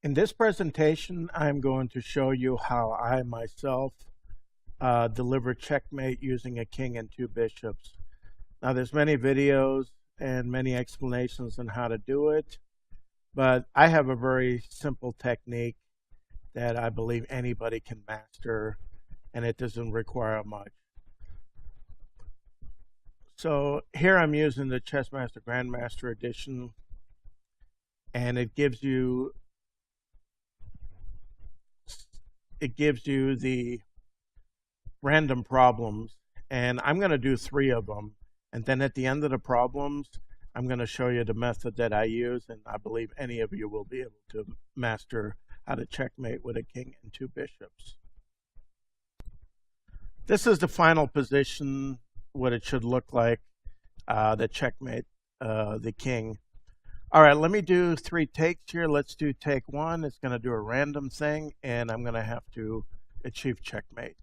In this presentation, I'm going to show you how I myself deliver checkmate using a king and two bishops. Now, there's many videos and many explanations on how to do it, but I have a very simple technique that I believe anybody can master, and it doesn't require much. So here I'm using the Chessmaster Grandmaster Edition, and it gives you the random problems, and I'm going to do 3 of them, and then at the end of the problems I'm going to show you the method that I use, and I believe any of you will be able to master how to checkmate with a king and 2 bishops. This is the final position, what it should look like, the checkmate the king. All right, let me do 3 takes here. Let's do take 1. It's going to do a random thing, and I'm going to have to achieve checkmate.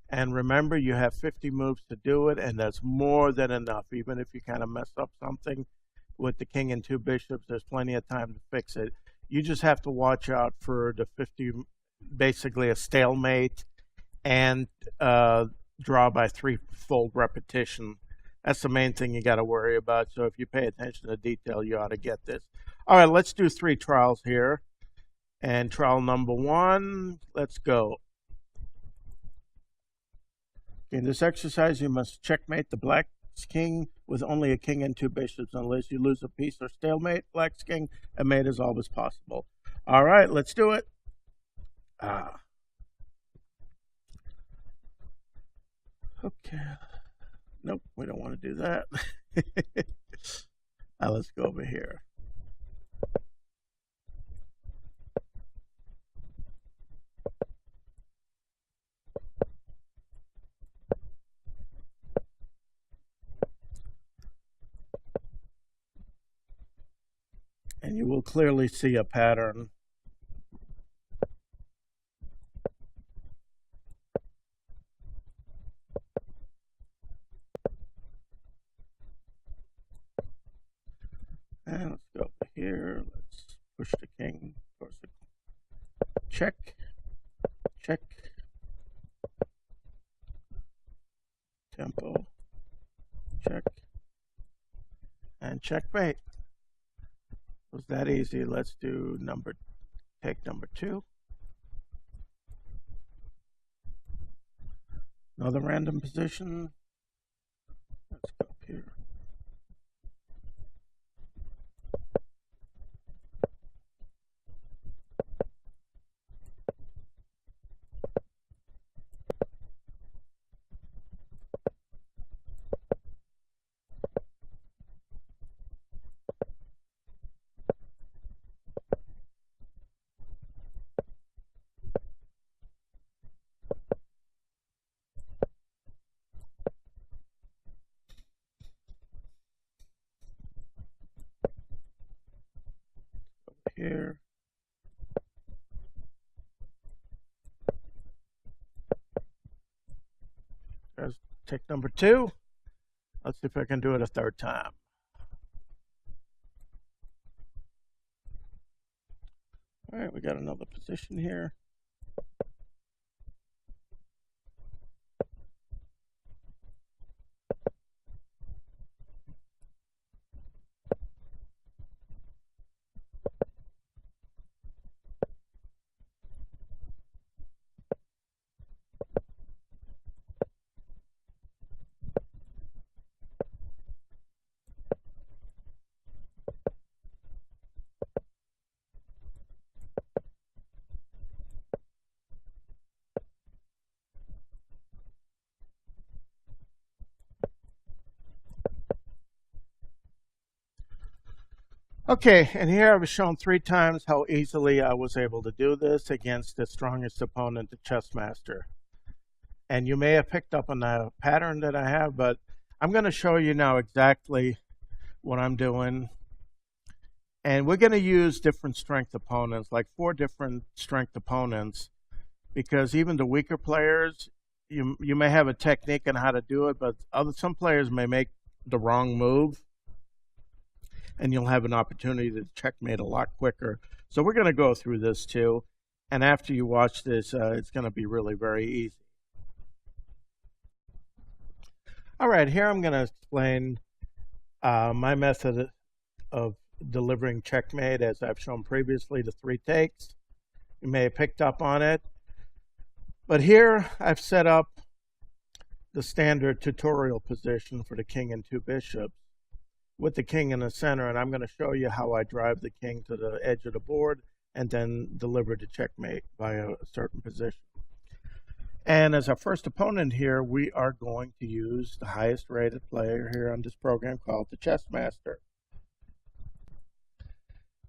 And remember, you have 50 moves to do it, and that's more than enough. Even if you kind of mess up something with the king and 2 bishops, there's plenty of time to fix it. You just have to watch out for the 50, basically a stalemate, and draw by 3-fold repetition. That's the main thing you got to worry about. So if you pay attention to detail, you ought to get this. All right, let's do 3 trials here. And trial number 1, let's go. In this exercise, you must checkmate the black's king with only a king and 2 bishops. Unless you lose a piece or stalemate black's king, a mate is always possible. All right, let's do it. Okay. Nope, we don't want to do that. Now let's go over here. And you will clearly see a pattern. And let's go over here. Let's push the king towards the check, check, tempo, check, and checkmate. It was that easy. Let's do take number 2. Another random position. Let's go up here. Here. There's take number 2. Let's see if I can do it a 3rd time. All right, we got another position here. Okay, and here I was shown 3 times how easily I was able to do this against the strongest opponent, the Chessmaster. And you may have picked up on the pattern that I have, but I'm going to show you now exactly what I'm doing. And we're going to use different strength opponents, like 4 different strength opponents, because even the weaker players, you may have a technique on how to do it, but some players may make the wrong move, and you'll have an opportunity to checkmate a lot quicker. So we're going to go through this too. And after you watch this, it's going to be really very easy. All right, here I'm going to explain my method of delivering checkmate as I've shown previously, the 3 takes. You may have picked up on it. But here I've set up the standard tutorial position for the king and 2 bishops with the king in the center, and I'm going to show you how I drive the king to the edge of the board and then deliver the checkmate by a certain position. And as our first opponent here, we are going to use the highest rated player here on this program called the Chess Master.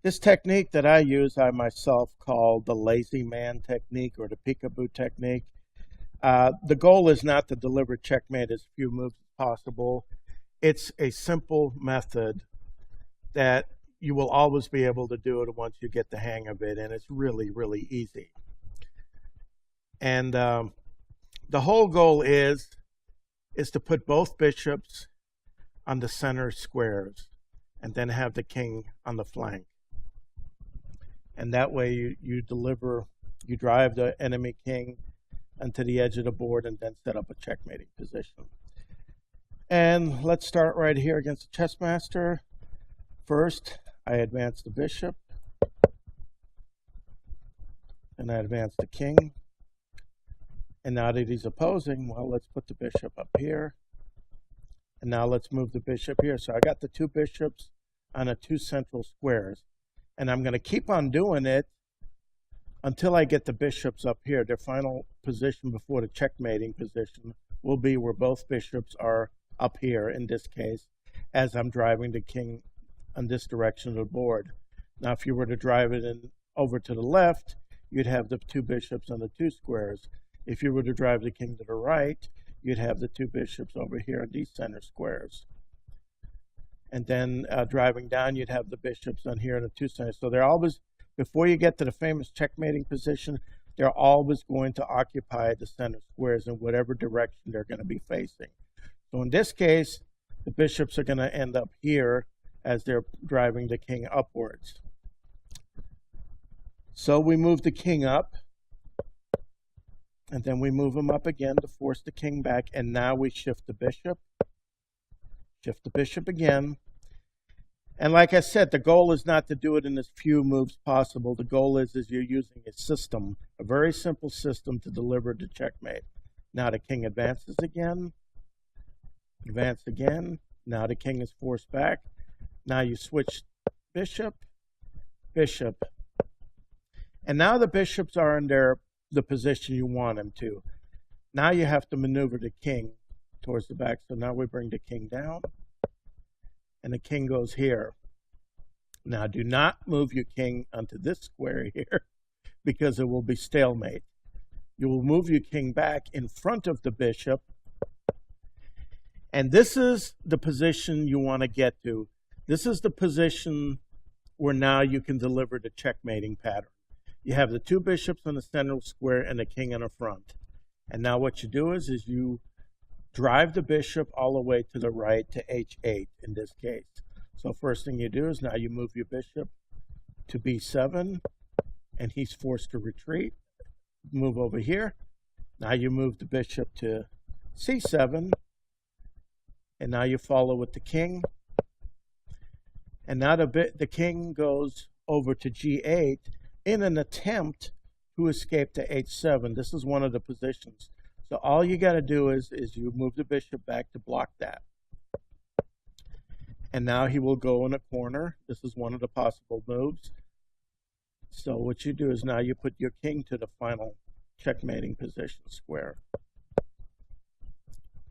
This technique that I use, I myself call the lazy man technique or the peekaboo technique. The goal is not to deliver checkmate as few moves as possible. It's a simple method that you will always be able to do it once you get the hang of it, and it's really, really easy. And the whole goal is to put both bishops on the center squares and then have the king on the flank. And that way you drive the enemy king onto the edge of the board and then set up a checkmating position. And let's start right here against the chess master. First, I advance the bishop, and I advance the king. And now that he's opposing, well, let's put the bishop up here. And now let's move the bishop here. So I got the 2 bishops on the 2 central squares. And I'm going to keep on doing it until I get the bishops up here. Their final position before the checkmating position will be where both bishops are up here in this case, as I'm driving the king on this direction of the board. Now, if you were to drive it over to the left, you'd have the 2 bishops on the 2 squares. If you were to drive the king to the right, you'd have the 2 bishops over here in these center squares. And then driving down, you'd have the bishops on here in the 2 centers. So they're always, before you get to the famous checkmating position, they're always going to occupy the center squares in whatever direction they're going to be facing. So in this case, the bishops are going to end up here as they're driving the king upwards. So we move the king up, and then we move him up again to force the king back, and now we shift the bishop again. And like I said, the goal is not to do it in as few moves possible. The goal is you're using a system, a very simple system to deliver the checkmate. Now the king advances again, advance again. Now the king is forced back. Now you switch bishop, bishop. And now the bishops are in the position you want them to. Now you have to maneuver the king towards the back. So now we bring the king down, and the king goes here. Now do not move your king onto this square here, because it will be stalemate. You will move your king back in front of the bishop, and this is the position you want to get to. This is the position where now you can deliver the checkmating pattern. You have the 2 bishops on the central square and the king in the front. And now what you do is you drive the bishop all the way to the right to h8 in this case. So first thing you do is now you move your bishop to b7, and he's forced to retreat. Move over here. Now you move the bishop to c7, and now you follow with the king. And now the king goes over to g8 in an attempt to escape to h7. This is one of the positions. So all you got to do is you move the bishop back to block that. And now he will go in a corner. This is one of the possible moves. So what you do is now you put your king to the final checkmating position square.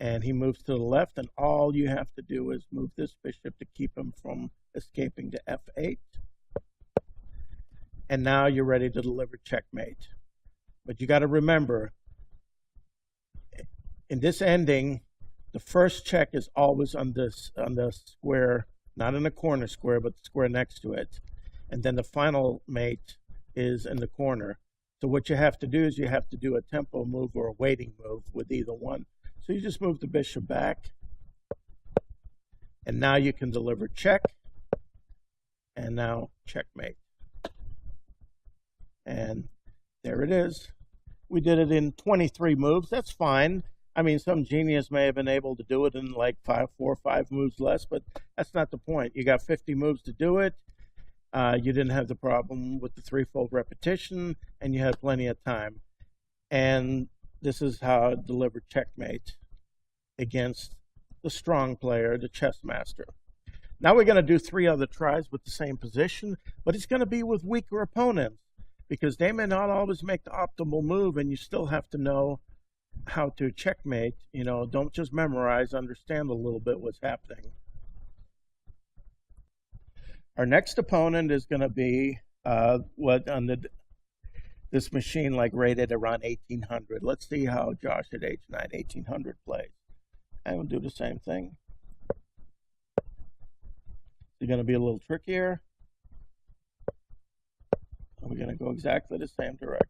And he moves to the left, and all you have to do is move this bishop to keep him from escaping to f8. And now you're ready to deliver checkmate. But you got to remember, in this ending, the first check is always on the square, not in the corner square, but the square next to it. And then the final mate is in the corner. So what you have to do is you have to do a tempo move or a waiting move with either one. So you just move the bishop back, and now you can deliver check, and now checkmate. There it is. We did it in 23 moves. That's fine. I mean, some genius may have been able to do it in like 4 or 5 moves less, but that's not the point. You got 50 moves to do it. You didn't have the problem with the threefold repetition, and you had plenty of time. And this is how it delivered checkmate against the strong player, the chess master. Now we're going to do 3 other tries with the same position, but it's going to be with weaker opponents because they may not always make the optimal move, and you still have to know how to checkmate. You know, don't just memorize, understand a little bit what's happening. Our next opponent is going to be what on this machine like rated around 1800. Let's see how Josh at age 9, 1800 plays. I will do the same thing. It's going to be a little trickier. We're going to go exactly the same direction.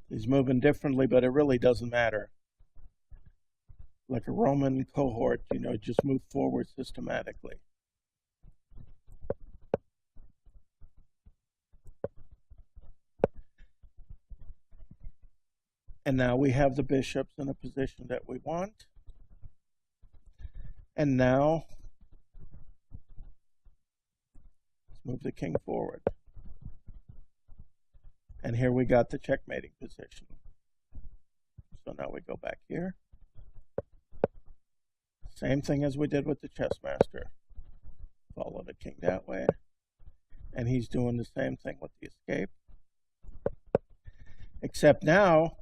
He's moving differently, but it really doesn't matter. Like a Roman cohort, you know, just move forward systematically. And now we have the bishops in a position that we want. And now, let's move the king forward. And here we got the checkmating position. So now we go back here. Same thing as we did with the chess master. Follow the king that way. And he's doing the same thing with the escape. Except now,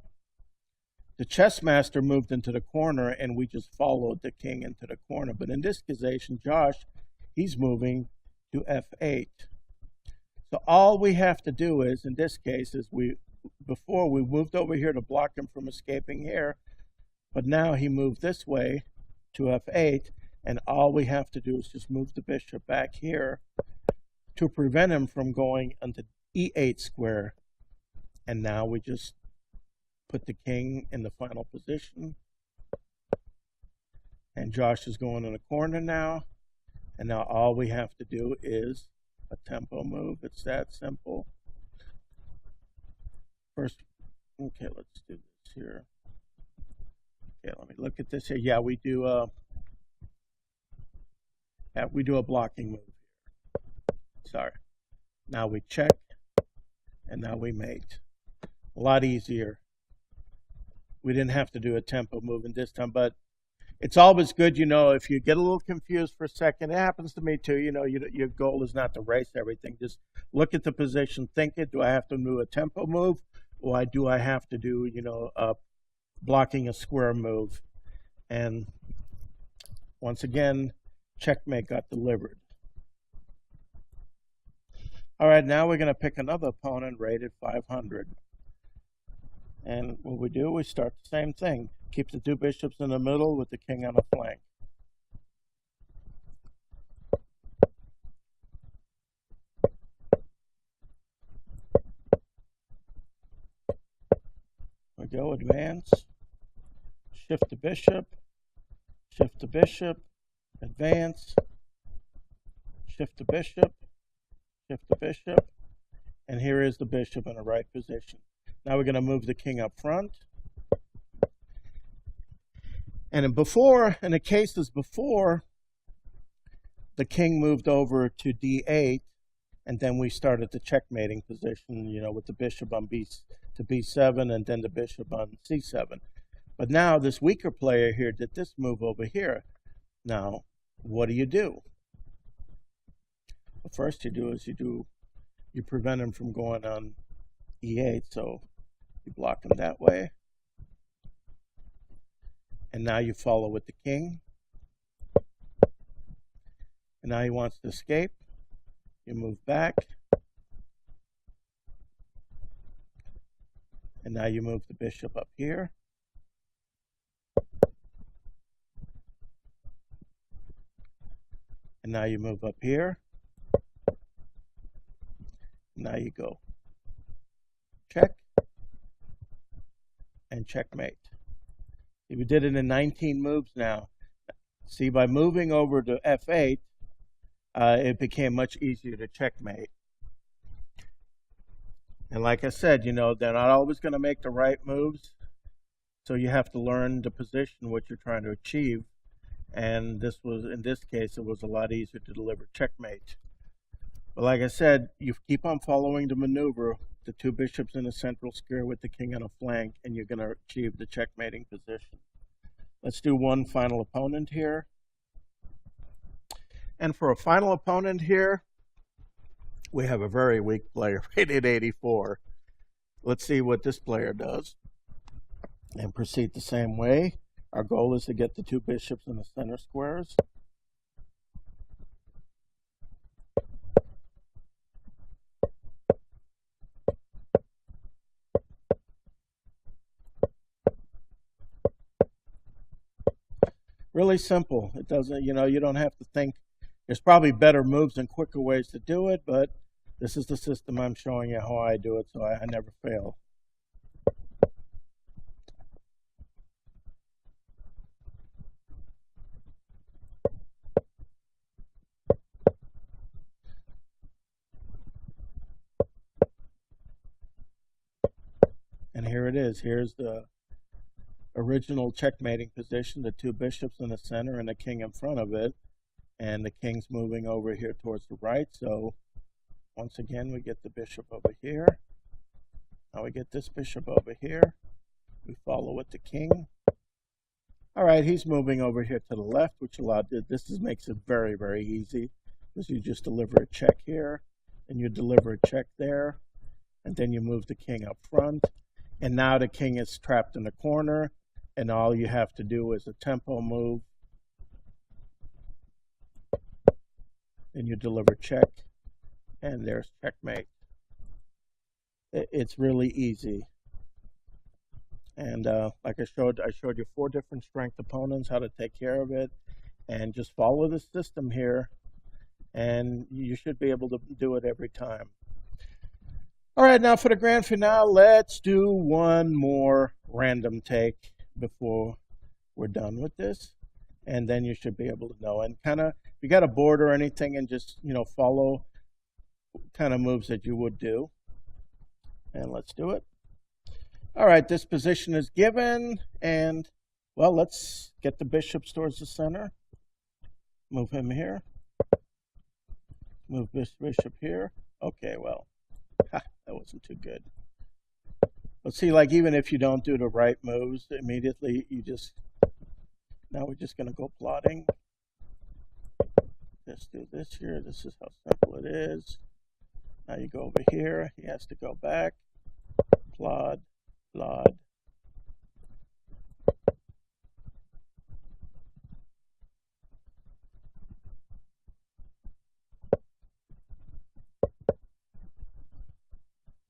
the chess master moved into the corner and we just followed the king into the corner. But in this position, Josh, he's moving to f8. So all we have to do is, in this case, is before we moved over here to block him from escaping here, but now he moved this way to f8, and all we have to do is just move the bishop back here to prevent him from going into e8 square. And now we just put the king in the final position. And Josh is going in the corner now. And now all we have to do is a tempo move. It's that simple. First, okay, let's do this here. Okay, let me look at this here. Yeah, we do a blocking move here. Sorry. Now we check, and now we mate. A lot easier. We didn't have to do a tempo move in this time, but it's always good, you know, if you get a little confused for a second. It happens to me too. You know, your goal is not to race everything. Just look at the position, think it. Do I have to do a tempo move, or do I have to do, you know, blocking a square move? And once again, checkmate got delivered. All right, now we're going to pick another opponent rated 500. And what we do, we start the same thing. Keep the 2 bishops in the middle with the king on the flank. We go advance, shift the bishop, advance, shift the bishop, and here is the bishop in the right position. Now we're going to move the king up front. And in the cases before, the king moved over to d8, and then we started the checkmating position, you know, with the bishop on to b7, and then the bishop on c7. But now this weaker player here did this move over here. Now, what do? The first you do is you prevent him from going on e8, so you block him that way. And now you follow with the king. And now he wants to escape. You move back. And now you move the bishop up here. And now you move up here. Now you go check, and checkmate. We did it in 19 moves now. See, by moving over to f8, it became much easier to checkmate. And like I said, they're not always going to make the right moves. So you have to learn to position what you're trying to achieve. And in this case, it was a lot easier to deliver checkmate. But like I said, you keep on following the maneuver, the two bishops in a central square with the king on a flank, and you're going to achieve the checkmating position. Let's do one final opponent here. And for a final opponent here, we have a very weak player, rated 84. Let's see what this player does and proceed the same way. Our goal is to get the two bishops in the center squares. Really simple. It doesn't, you don't have to think. There's probably better moves and quicker ways to do it, but this is the system I'm showing you how I do it, so I never fail. And here it is. Here's the original checkmating position, the two bishops in the center and the king in front of it. And the king's moving over here towards the right. So once again, we get the bishop over here. Now we get this bishop over here. We follow with the king. All right, he's moving over here to the left, which makes it very, very easy. Because you just deliver a check here, and you deliver a check there, and then you move the king up front. And now the king is trapped in the corner, and all you have to do is a tempo move. And you deliver check, and there's checkmate. It's really easy. And like I showed you 4 different strength opponents, how to take care of it, and just follow the system here, and you should be able to do it every time. All right, now for the grand finale, let's do one more random take before we're done with this, and then you should be able to know. And kind of, if you got a board or anything, and just follow kind of moves that you would do. And let's do it. All right, this position is given, and well, let's get the bishops towards the center. Move him here. Move this bishop here. Okay, well, that wasn't too good. But see, like, even if you don't do the right moves immediately, now we're just going to go plotting. Let's do this here. This is how simple it is. Now you go over here. He has to go back. Plod, plod.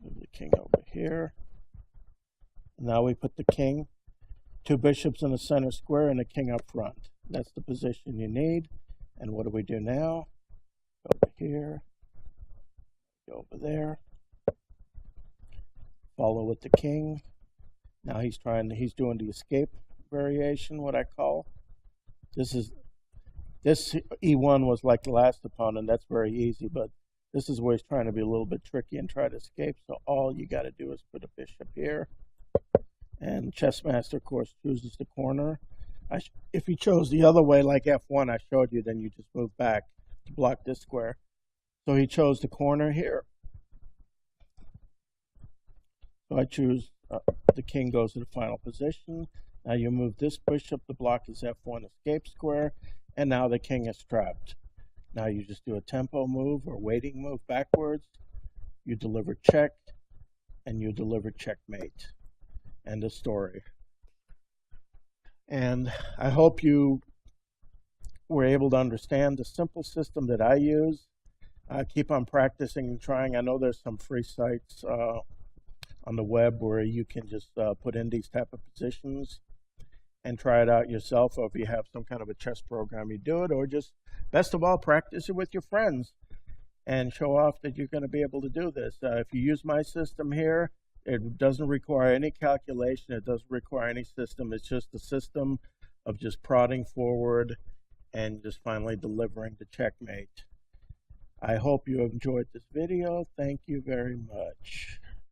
Move the king over here. Now we put the king, 2 bishops in the center square, and a king up front. That's the position you need. And what do we do now? Go over here. Go over there. Follow with the king. Now he's doing the escape variation, what I call. This E1 was like the last opponent. That's very easy, but this is where he's trying to be a little bit tricky and try to escape. So all you got to do is put a bishop here. And Chessmaster, of course, chooses the corner. If he chose the other way, like F1 I showed you, then you just move back to block this square. So he chose the corner here. So I choose, the king goes to the final position. Now you move this bishop, the block is F1 escape square, and now the king is trapped. Now you just do a tempo move or waiting move backwards. You deliver check, and you deliver checkmate. End of story. And I hope you were able to understand the simple system that I use. Keep on practicing and trying. I know there's some free sites on the web where you can just put in these type of positions and try it out yourself, or if you have some kind of a chess program, you do it, or just, best of all, practice it with your friends and show off that you're going to be able to do this. If you use my system here, It doesn't require any calculation. It doesn't require any system. It's just a system of just prodding forward and just finally delivering the checkmate. I hope you enjoyed this video. Thank you very much.